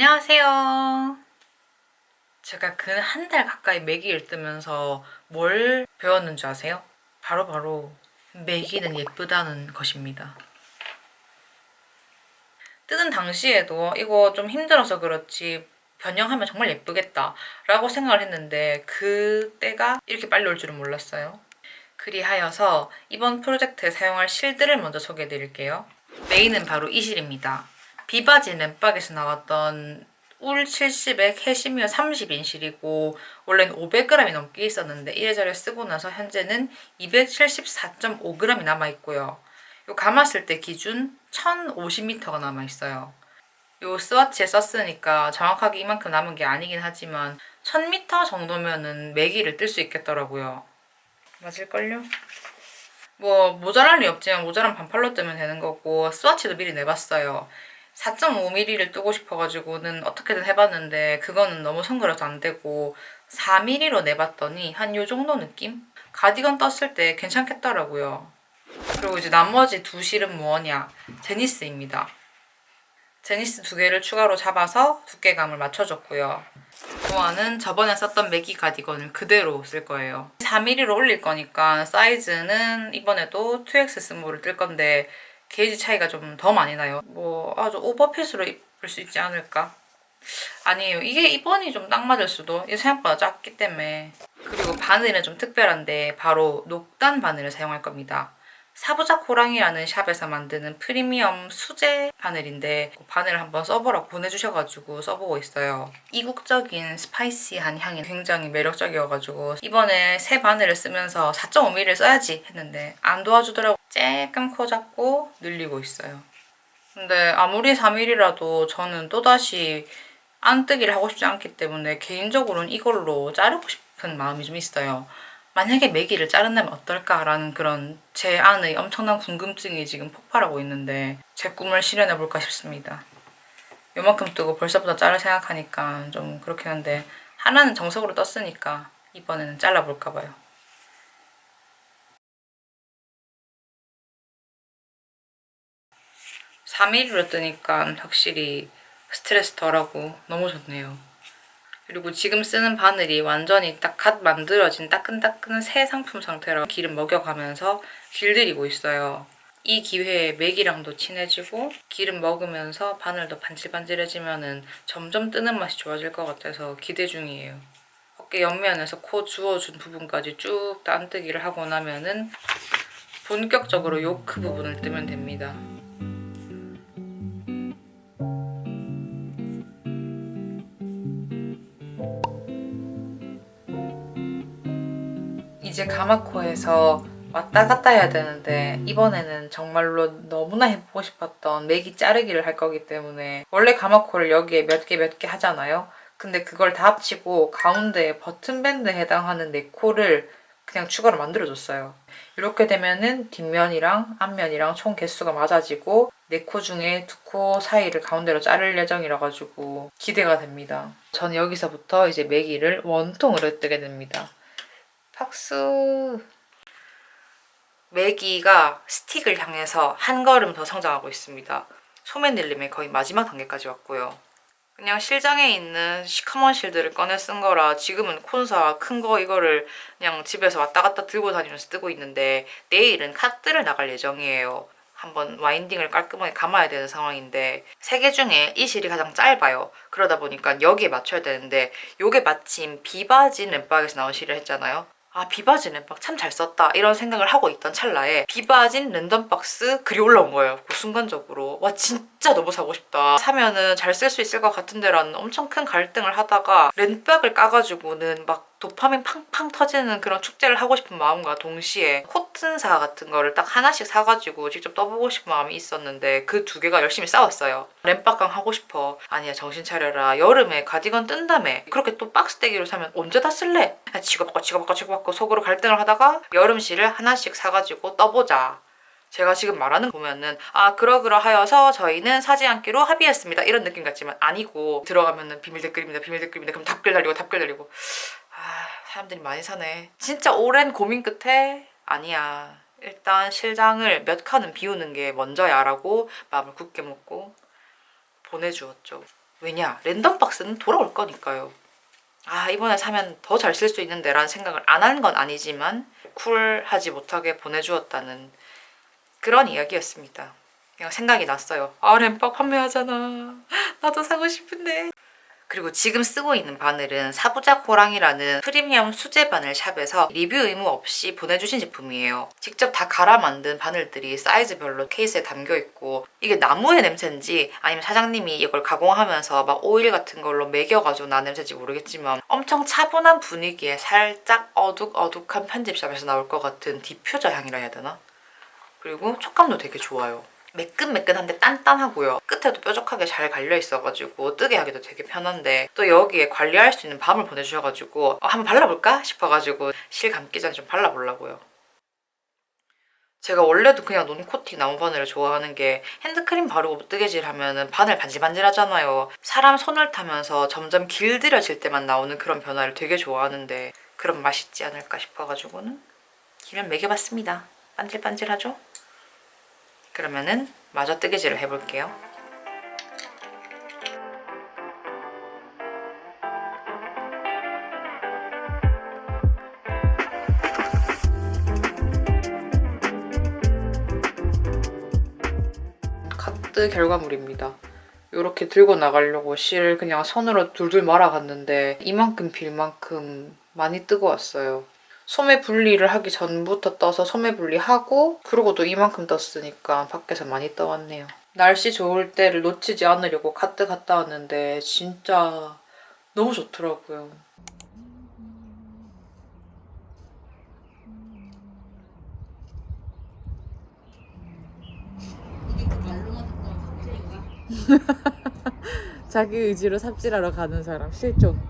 안녕하세요. 제가 근 한 달 가까이 매기를 뜨면서 뭘 배웠는 줄 아세요? 바로 매기는 예쁘다는 것입니다. 뜨는 당시에도 이거 좀 힘들어서 그렇지 변형하면 정말 예쁘겠다 라고 생각을 했는데 그때가 이렇게 빨리 올 줄은 몰랐어요. 그리하여서 이번 프로젝트에 사용할 실들을 먼저 소개해 드릴게요. 메인은 바로 이 실입니다. 비바지 램박에서 나왔던 울 70에 캐시미어 30인 실이고 원래는 500g이 넘게 있었는데 이래저래 쓰고 나서 현재는 274.5g이 남아있고요. 요 감았을 때 기준 1050m가 남아있어요. 요 스와치에 썼으니까 정확하게 이만큼 남은 게 아니긴 하지만 1000m 정도면은 매기를 뜰 수 있겠더라고요. 맞을걸요? 뭐 모자랄 리 없지만 모자란 반팔로 뜨면 되는 거고 스와치도 미리 내봤어요. 4.5mm를 뜨고 싶어가지고는 어떻게든 해봤는데 그거는 너무 성그려서 안 되고 4mm로 내봤더니 한 요 정도 느낌? 가디건 떴을 때 괜찮겠더라고요. 그리고 이제 나머지 두 실은 뭐냐? 제니스입니다. 제니스 두 개를 추가로 잡아서 두께감을 맞춰줬고요. 또한은 저번에 썼던 매기 가디건을 그대로 쓸 거예요. 4mm로 올릴 거니까 사이즈는 이번에도 2X 스몰을 뜰 건데 게이지 차이가 좀 더 많이 나요. 뭐 아주 오버핏으로 입을 수 있지 않을까? 아니에요. 이게 이번이 좀 딱 맞을 수도. 이게 생각보다 작기 때문에. 그리고 바늘은 좀 특별한데 바로 녹단 바늘을 사용할 겁니다. 사부작 호랑이라는 샵에서 만드는 프리미엄 수제 바늘인데 바늘을 한번 써보라고 보내주셔가지고 써보고 있어요. 이국적인 스파이시한 향이 굉장히 매력적이어가지고 이번에 새 바늘을 쓰면서 4.5mm를 써야지 했는데 안 도와주더라고. 쬐끔 코 잡고 늘리고 있어요. 근데 아무리 3mm라도 저는 또다시 안뜨기를 하고 싶지 않기 때문에 개인적으로는 이걸로 자르고 싶은 마음이 좀 있어요. 만약에 매기를 자른다면 어떨까라는 그런 제 안의 엄청난 궁금증이 지금 폭발하고 있는데 제 꿈을 실현해볼까 싶습니다. 요만큼 뜨고 벌써부터 자를 생각하니까 좀 그렇긴 한데 하나는 정석으로 떴으니까 이번에는 잘라볼까 봐요. 4mm로 뜨니까 확실히 스트레스 덜하고 너무 좋네요. 그리고 지금 쓰는 바늘이 완전히 딱 갓 만들어진 따끈따끈한 새 상품 상태로 기름 먹여가면서 길들이고 있어요. 이 기회에 맥이랑도 친해지고 기름 먹으면서 바늘도 반질반질해지면은 점점 뜨는 맛이 좋아질 것 같아서 기대 중이에요. 어깨 옆면에서 코 주워준 부분까지 쭉 딴뜨기를 하고 나면은 본격적으로 요크 부분을 뜨면 됩니다. 이제 가마코에서 왔다 갔다 해야 되는데 이번에는 정말로 너무나 해보고 싶었던 매기 자르기를 할 거기 때문에 원래 가마코를 여기에 몇 개 하잖아요. 근데 그걸 다 합치고 가운데에 버튼밴드에 해당하는 4코를 그냥 추가로 만들어줬어요. 이렇게 되면은 뒷면이랑 앞면이랑 총 개수가 맞아지고 4코 중에 2코 사이를 가운데로 자를 예정이라 가지고 기대가 됩니다. 저는 여기서부터 이제 매기를 원통으로 뜨게 됩니다. 박수. 매기가 스틱을 향해서 한 걸음 더 성장하고 있습니다. 소매늘림의 거의 마지막 단계까지 왔고요. 그냥 실장에 있는 시커먼 실들을 꺼내 쓴 거라 지금은 콘사 큰 거 이거를 그냥 집에서 왔다 갔다 들고 다니면서 뜨고 있는데 내일은 카트를 나갈 예정이에요. 한번 와인딩을 깔끔하게 감아야 되는 상황인데 3개 중에 이 실이 가장 짧아요. 그러다 보니까 여기에 맞춰야 되는데 요게 마침 비바진 램박에서 나온 실을 했잖아요. 아, 비바진 램박 참 잘 썼다 이런 생각을 하고 있던 찰나에 비바진 랜덤박스 글이 올라온 거예요. 그 순간적으로 와 진짜 너무 사고 싶다. 사면은 잘 쓸 수 있을 것 같은데라는 엄청 큰 갈등을 하다가 랜박을 까가지고는 막 도파민 팡팡 터지는 그런 축제를 하고 싶은 마음과 동시에 코튼사 같은 거를 딱 하나씩 사가지고 직접 떠보고 싶은 마음이 있었는데 그 2개가 열심히 싸웠어요. 램박강 하고 싶어. 아니야 정신 차려라. 여름에 가디건 뜬다며. 그렇게 또 박스떼기로 사면 언제 다 쓸래? 치고받고 속으로 갈등을 하다가 여름실을 하나씩 사가지고 떠보자. 제가 지금 말하는 거 보면은 아 그러하여서 저희는 사지 않기로 합의했습니다 이런 느낌 같지만 아니고 들어가면은 비밀 댓글입니다 그럼 답글 달리고 아 사람들이 많이 사네. 진짜 오랜 고민 끝에 아니야 일단 실장을 몇 칸은 비우는 게 먼저야 라고 마음을 굳게 먹고 보내주었죠. 왜냐? 랜덤 박스는 돌아올 거니까요. 아, 이번에 사면 더 잘 쓸 수 있는데 라는 생각을 안 하는 건 아니지만 쿨하지 못하게 보내주었다는 그런 이야기였습니다. 그냥 생각이 났어요. 아, 램박 판매하잖아. 나도 사고 싶은데. 그리고 지금 쓰고 있는 바늘은 사부작 호랑이라는 프리미엄 수제 바늘 샵에서 리뷰 의무 없이 보내주신 제품이에요. 직접 다 갈아 만든 바늘들이 사이즈별로 케이스에 담겨 있고 이게 나무의 냄새인지 아니면 사장님이 이걸 가공하면서 막 오일 같은 걸로 매겨가지고 난 냄새인지 모르겠지만 엄청 차분한 분위기에 살짝 어둑어둑한 편집샵에서 나올 것 같은 디퓨저 향이라 해야 되나? 그리고 촉감도 되게 좋아요. 매끈매끈한데 단단하고요. 끝에도 뾰족하게 잘 갈려 있어가지고 뜨개 하기도 되게 편한데 또 여기에 관리할 수 있는 밤을 보내주셔가지고 한번 발라볼까 싶어가지고 실 감기 전에 좀 발라보려고요. 제가 원래도 그냥 논코팅 나무 바늘을 좋아하는 게 핸드크림 바르고 뜨개질 하면은 바늘 반질반질하잖아요. 사람 손을 타면서 점점 길들여질 때만 나오는 그런 변화를 되게 좋아하는데 그럼 맛있지 않을까 싶어가지고는 기면 매겨봤습니다. 반질반질하죠? 그러면은 마저 뜨개질을 해볼게요. 카트 결과물입니다. 이렇게 들고 나가려고 실 그냥 손으로 둘둘 말아갔는데 이만큼 빌 만큼 많이 뜨거웠어요. 소매 분리를 하기 전부터 떠서 소매 분리하고 그러고도 이만큼 떴으니까 밖에서 많이 떠왔네요. 날씨 좋을 때를 놓치지 않으려고 카트 갔다 왔는데 진짜 너무 좋더라고요. 자기 의지로 삽질하러 가는 사람 실존.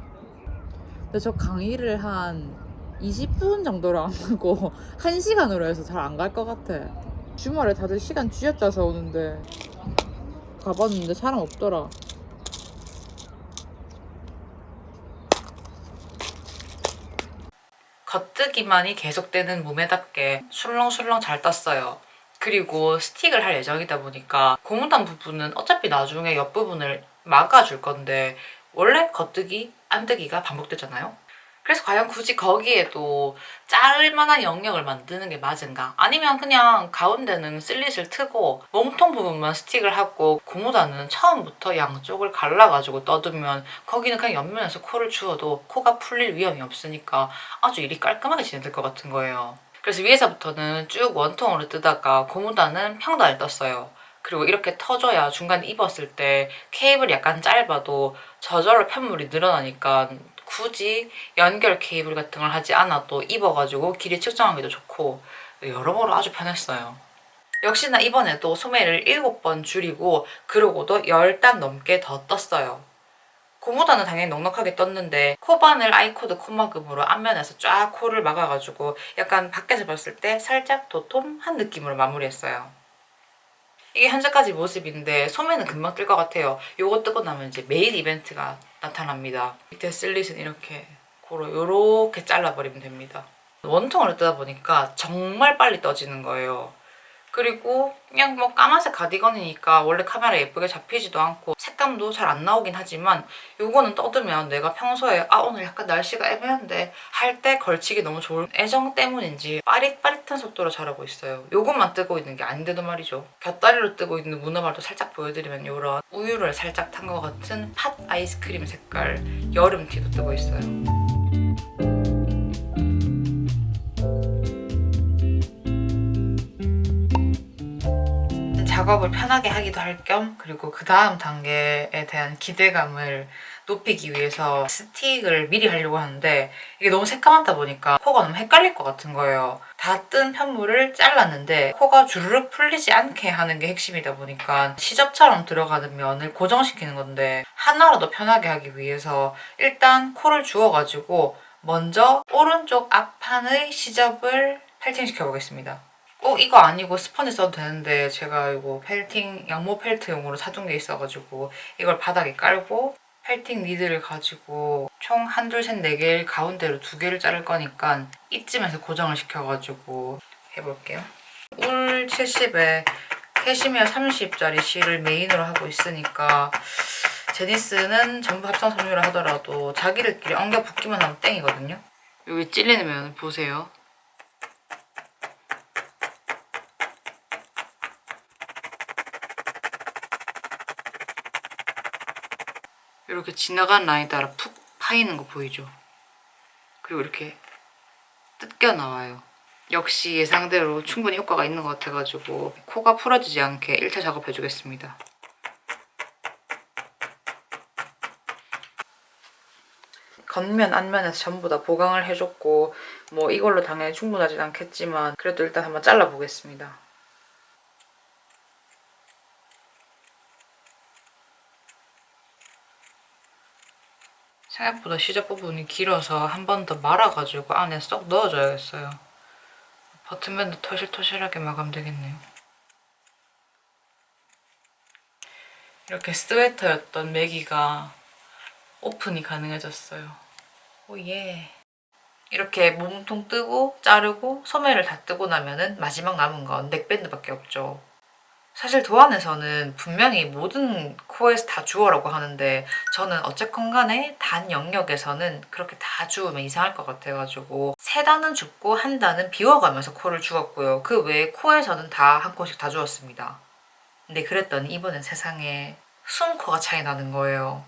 근데 저 강의를 한 20분 정도로 안 하고 1시간으로 해서 잘 안 갈 것 같아. 주말에 다들 시간 쥐어짜서 오는데 가봤는데 사람 없더라. 겉뜨기만이 계속되는 몸에답게 술렁술렁 잘 떴어요. 그리고 스틱을 할 예정이다 보니까 고무단 부분은 어차피 나중에 옆부분을 막아줄 건데 원래 겉뜨기, 안뜨기가 반복되잖아요. 그래서 과연 굳이 거기에도 자를 만한 영역을 만드는 게 맞은가? 아니면 그냥 가운데는 슬릿을 트고 몸통 부분만 스틱을 하고 고무단은 처음부터 양쪽을 갈라가지고 떠두면 거기는 그냥 옆면에서 코를 주어도 코가 풀릴 위험이 없으니까 아주 일이 깔끔하게 진행될 것 같은 거예요. 그래서 위에서부터는 쭉 원통으로 뜨다가 고무단은 평단을 떴어요. 그리고 이렇게 터줘야 중간에 입었을 때 케이블이 약간 짧아도 저절로 편물이 늘어나니까 굳이 연결 케이블 같은 걸 하지 않아도 입어가지고 길이 측정하기도 좋고 여러모로 아주 편했어요. 역시나 이번에도 소매를 7번 줄이고 그러고도 10단 넘게 더 떴어요. 고무단은 당연히 넉넉하게 떴는데 코바늘 아이코드 콧막음으로 앞면에서 쫙 코를 막아가지고 약간 밖에서 봤을 때 살짝 도톰한 느낌으로 마무리했어요. 이게 현재까지 모습인데 소매는 금방 뜰 것 같아요. 요거 뜨고 나면 이제 메인 이벤트가 나타납니다. 밑에 슬릿은 이렇게 요렇게 잘라버리면 됩니다. 원통으로 뜨다 보니까 정말 빨리 떠지는 거예요. 그리고 그냥 뭐 까만색 가디건이니까 원래 카메라에 예쁘게 잡히지도 않고 색감도 잘 안 나오긴 하지만 요거는 떠두면 내가 평소에 아 오늘 약간 날씨가 애매한데 할 때 걸치기 너무 좋을 애정 때문인지 빠릿빠릿한 속도로 자라고 있어요. 요것만 뜨고 있는 게 아닌데도 말이죠. 곁다리로 뜨고 있는 문어발도 살짝 보여드리면 요런 우유를 살짝 탄 것 같은 팥 아이스크림 색깔 여름티도 뜨고 있어요. 작업을 편하게 하기도 할 겸 그리고 그 다음 단계에 대한 기대감을 높이기 위해서 스틱을 미리 하려고 하는데 이게 너무 새까맣다 보니까 코가 너무 헷갈릴 것 같은 거예요. 다 뜬 편물을 잘랐는데 코가 주르륵 풀리지 않게 하는 게 핵심이다 보니까 시접처럼 들어가는 면을 고정시키는 건데 하나라도 편하게 하기 위해서 일단 코를 주워가지고 먼저 오른쪽 앞판의 시접을 펠팅시켜 보겠습니다. 꼭 이거 아니고 스펀지 써도 되는데 제가 이거 펠팅 양모 펠트용으로 사둔 게 있어가지고 이걸 바닥에 깔고 펠팅 니드를 가지고 총 한, 둘, 셋, 네 개를 가운데로 2개를 자를 거니까 이쯤에서 고정을 시켜가지고 해볼게요. 울 70에 캐시미어 30짜리 실을 메인으로 하고 있으니까 제니스는 전부 합성 섬유라 하더라도 자기들끼리 엉겨 붙기만 하면 땡이거든요. 여기 찔리는 면 보세요. 이렇게 지나간 라인 따라 푹 파이는 거 보이죠? 그리고 이렇게 뜯겨 나와요. 역시 예상대로 충분히 효과가 있는 것 같아가지고 코가 풀어지지 않게 1차 작업해주겠습니다. 겉면 앞면에서 전부 다 보강을 해줬고 뭐 이걸로 당연히 충분하진 않겠지만 그래도 일단 한번 잘라보겠습니다. 생각보다 시접 부분이 길어서 한 번 더 말아가지고 안에 쏙 넣어줘야겠어요. 버튼밴드 토실토실하게 마감되겠네요. 이렇게 스웨터였던 매기가 오픈이 가능해졌어요. 오예. 이렇게 몸통 뜨고 자르고 소매를 다 뜨고 나면은 마지막 남은 건 넥밴드밖에 없죠. 사실 도안에서는 분명히 모든 코에서 다 주워라고 하는데 저는 어쨌건 간에 단 영역에서는 그렇게 다 주우면 이상할 것 같아가지고 3단은 줍고 1단은 비워가면서 코를 주웠고요. 그 외에 코에서는 다 한 코씩 다 주웠습니다. 근데 그랬더니 이번엔 세상에 숨코가 차이 나는 거예요.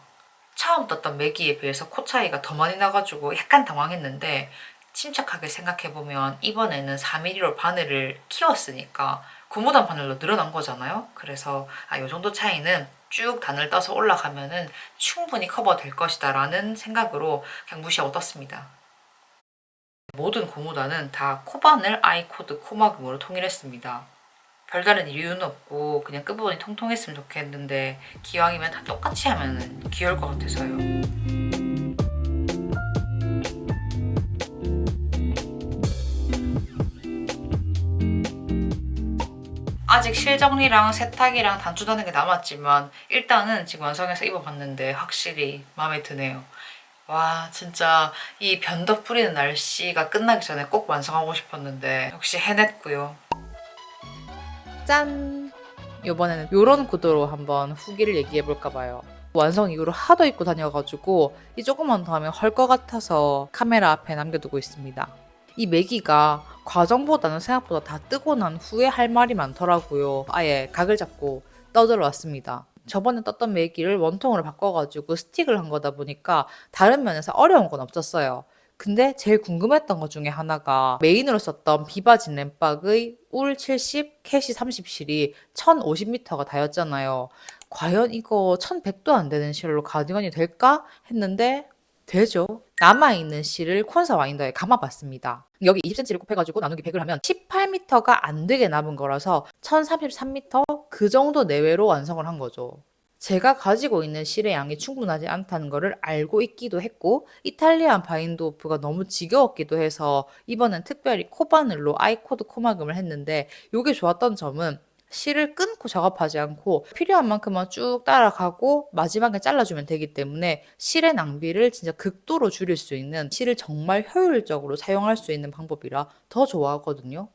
처음 떴던 매기에 비해서 코 차이가 더 많이 나가지고 약간 당황했는데 침착하게 생각해보면 이번에는 4mm로 바늘을 키웠으니까 고무단 바늘로 늘어난 거잖아요. 그래서 이 정도 차이는 쭉 단을 떠서 올라가면은 충분히 커버될 것이다 라는 생각으로 그냥 무시하고 떴습니다. 모든 고무단은 다 코바늘 아이코드 코막음으로 통일했습니다. 별다른 이유는 없고 그냥 끝부분이 통통했으면 좋겠는데 기왕이면 다 똑같이 하면 귀여울 것 같아서요. 아직 실정리랑 세탁이랑 단추다는 게 남았지만 일단은 지금 완성해서 입어봤는데 확실히 마음에 드네요. 와 진짜 이 변덕 뿌리는 날씨가 끝나기 전에 꼭 완성하고 싶었는데 역시 해냈고요. 짠! 이번에는 이런 구도로 한번 후기를 얘기해볼까봐요. 완성 이후로 하도 입고 다녀가지고 이 조금만 더 하면 헐 것 같아서 카메라 앞에 남겨두고 있습니다. 이 매기가 과정보다는 생각보다 다 뜨고 난 후에 할 말이 많더라고요. 아예 각을 잡고 떠들어왔습니다. 저번에 떴던 매기를 원통으로 바꿔가지고 스틱을 한 거다 보니까 다른 면에서 어려운 건 없었어요. 근데 제일 궁금했던 것 중에 하나가 메인으로 썼던 비바진 램박의 울 70, 캐시 30실이 1050m가 다였잖아요. 과연 이거 1100도 안 되는 실로 가디건이 될까 했는데 되죠. 남아있는 실을 콘사 와인더에 감아봤습니다. 여기 20cm를 곱해가지고 나누기 100을 하면 18m가 안 되게 남은 거라서 1033m 그 정도 내외로 완성을 한 거죠. 제가 가지고 있는 실의 양이 충분하지 않다는 거를 알고 있기도 했고 이탈리안 바인드 오프가 너무 지겨웠기도 해서 이번엔 특별히 코바늘로 아이코드 코막음을 했는데 이게 좋았던 점은 실을 끊고 작업하지 않고 필요한 만큼만 쭉 따라가고 마지막에 잘라주면 되기 때문에 실의 낭비를 진짜 극도로 줄일 수 있는 실을 정말 효율적으로 사용할 수 있는 방법이라 더 좋아하거든요.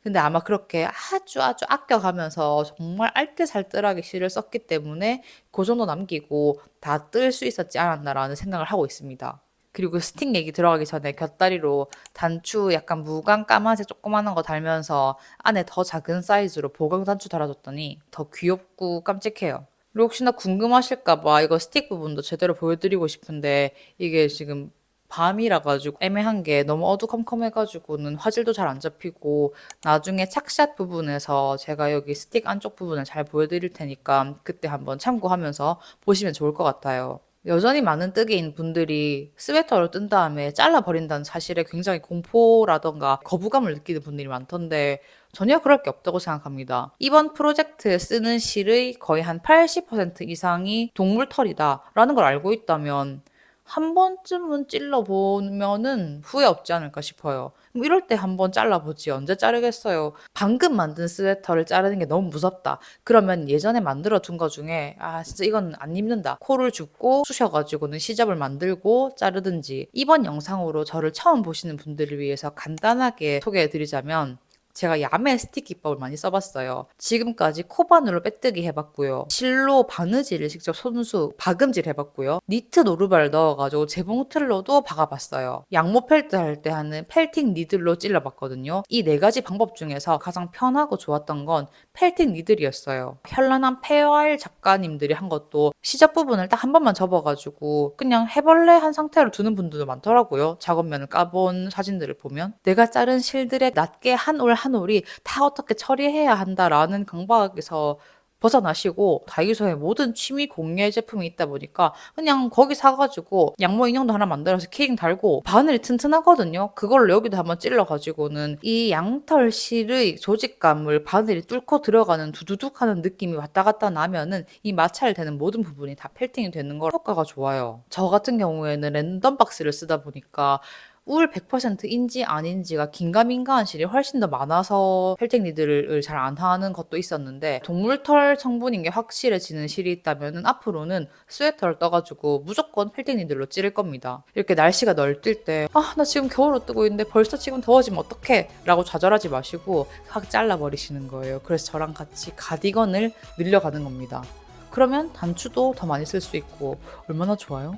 근데 아마 그렇게 아주 아껴가면서 정말 알뜰살뜰하게 실을 썼기 때문에 그 정도 남기고 다 뜰 수 있었지 않았나라는 생각을 하고 있습니다. 그리고 스틱 얘기 들어가기 전에 곁다리로 단추 약간 무광 까만색 조그마한 거 달면서 안에 더 작은 사이즈로 보강 단추 달아줬더니 더 귀엽고 깜찍해요. 그리고 혹시나 궁금하실까봐 이거 스틱 부분도 제대로 보여드리고 싶은데 이게 지금 밤이라 가지고 애매한 게 너무 어두컴컴해가지고는 화질도 잘 안 잡히고 나중에 착샷 부분에서 제가 여기 스틱 안쪽 부분을 잘 보여드릴 테니까 그때 한번 참고하면서 보시면 좋을 것 같아요. 여전히 많은 뜨개인 분들이 스웨터를 뜬 다음에 잘라버린다는 사실에 굉장히 공포라던가 거부감을 느끼는 분들이 많던데 전혀 그럴 게 없다고 생각합니다. 이번 프로젝트에 쓰는 실의 거의 한 80% 이상이 동물털이다라는 걸 알고 있다면 한 번쯤은 찔러보면은 후회 없지 않을까 싶어요. 그럼 이럴 때 한번 잘라보지 언제 자르겠어요. 방금 만든 스웨터를 자르는 게 너무 무섭다. 그러면 예전에 만들어 둔 거 중에 진짜 이건 안 입는다. 코를 줍고 쑤셔가지고는 시접을 만들고 자르든지 이번 영상으로 저를 처음 보시는 분들을 위해서 간단하게 소개해 드리자면 제가 야매 스틱 기법을 많이 써봤어요. 지금까지 코바늘로 빼뜨기 해봤고요. 실로 바느질을 직접 손수 박음질 해봤고요. 니트 노루발 넣어가지고 재봉틀로도 박아봤어요. 양모 펠트 할 때 하는 펠팅 니들로 찔러봤거든요. 이 네 가지 방법 중에서 가장 편하고 좋았던 건 펠팅 니들이었어요. 현란한 페어아일 작가님들이 한 것도 시작 부분을 딱 한 번만 접어가지고 그냥 해벌레 한 상태로 두는 분들도 많더라고요. 작업면을 까본 사진들을 보면. 내가 자른 실들의 낱개 한 올 한 올이 다 어떻게 처리해야 한다라는 강박에서 벗어나시고 다이소에 모든 취미 공예 제품이 있다 보니까 그냥 거기 사가지고 양모 인형도 하나 만들어서 키링 달고 바늘이 튼튼하거든요. 그걸로 여기도 한번 찔러가지고는 이 양털 실의 조직감을 바늘이 뚫고 들어가는 두두둑 하는 느낌이 왔다 갔다 나면은 이 마찰 되는 모든 부분이 다 펠팅이 되는 걸 효과가 좋아요. 저 같은 경우에는 랜덤 박스를 쓰다 보니까 울 100%인지 아닌지가 긴가민가한 실이 훨씬 더 많아서 펠텍 니들을 잘 안 하는 것도 있었는데 동물털 성분인 게 확실해지는 실이 있다면 앞으로는 스웨터를 떠가지고 무조건 펠텍 니들로 찌를 겁니다. 이렇게 날씨가 널뛸 때 나 지금 겨울옷 뜨고 있는데 벌써 지금 더워지면 어떡해? 라고 좌절하지 마시고 확 잘라버리시는 거예요. 그래서 저랑 같이 가디건을 늘려가는 겁니다. 그러면 단추도 더 많이 쓸 수 있고 얼마나 좋아요?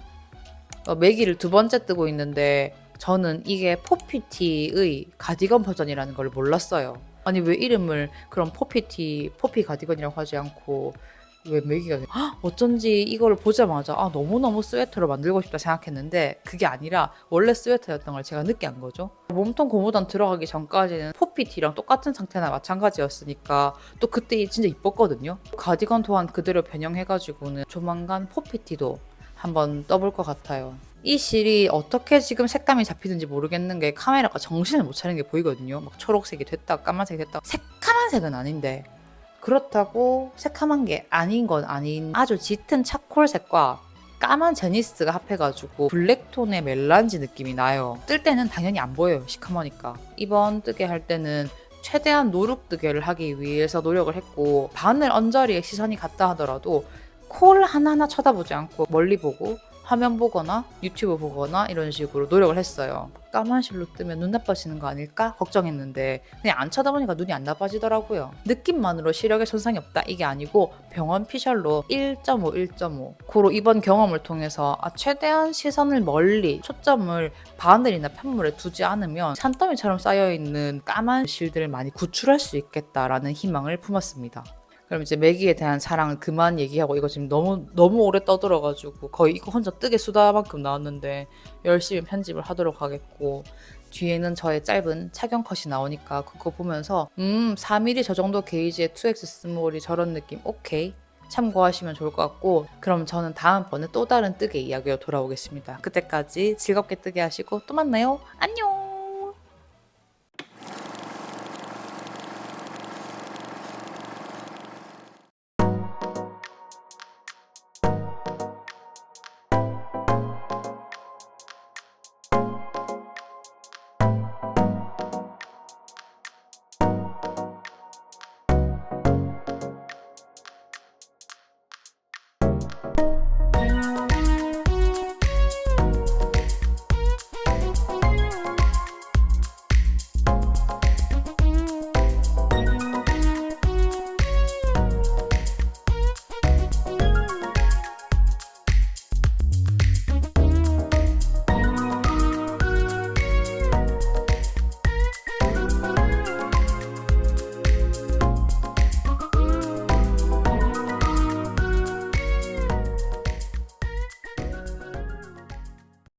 매기를 두 번째 뜨고 있는데 저는 이게 포피티의 가디건 버전이라는 걸 몰랐어요. 아니 왜 이름을 그런 포피 가디건이라고 하지 않고 왜 매기가 어쩐지 이거를 보자마자 너무너무 스웨터를 만들고 싶다 생각했는데 그게 아니라 원래 스웨터였던 걸 제가 늦게 안 거죠. 몸통 고무단 들어가기 전까지는 포피티랑 똑같은 상태나 마찬가지였으니까 또 그때 진짜 이뻤거든요. 가디건 또한 그대로 변형해가지고는 조만간 포피티도 한번 떠볼 것 같아요. 이 실이 어떻게 지금 색감이 잡히는지 모르겠는 게 카메라가 정신을 못 차리는 게 보이거든요. 막 초록색이 됐다, 까만색이 됐다. 새카만 색은 아닌데 그렇다고 새카만 게 아닌 건 아닌 아주 짙은 차콜색과 까만 제니스가 합해가지고 블랙톤의 멜란지 느낌이 나요. 뜰 때는 당연히 안 보여요. 시커머니까. 이번 뜨개 할 때는 최대한 노룩 뜨개를 하기 위해서 노력을 했고 바늘 언저리에 시선이 갔다 하더라도 콜 하나하나 쳐다보지 않고 멀리 보고 화면 보거나 유튜브 보거나 이런 식으로 노력을 했어요. 까만 실로 뜨면 눈 나빠지는 거 아닐까 걱정했는데 그냥 안 쳐다보니까 눈이 안 나빠지더라고요. 느낌만으로 시력에 손상이 없다 이게 아니고 병원 피셜로 1.5, 1.5 고로 이번 경험을 통해서 최대한 시선을 멀리 초점을 바늘이나 편물에 두지 않으면 산더미처럼 쌓여있는 까만 실들을 많이 구출할 수 있겠다라는 희망을 품었습니다. 그럼 이제 매기에 대한 사랑은 그만 얘기하고 이거 지금 너무 오래 떠들어가지고 거의 이거 혼자 뜨개 수다만큼 나왔는데 열심히 편집을 하도록 하겠고 뒤에는 저의 짧은 착용 컷이 나오니까 그거 보면서 4mm 저 정도 게이지의 2X 스몰이 저런 느낌 오케이 참고하시면 좋을 것 같고 그럼 저는 다음번에 또 다른 뜨개 이야기로 돌아오겠습니다. 그때까지 즐겁게 뜨개 하시고 또 만나요. 안녕.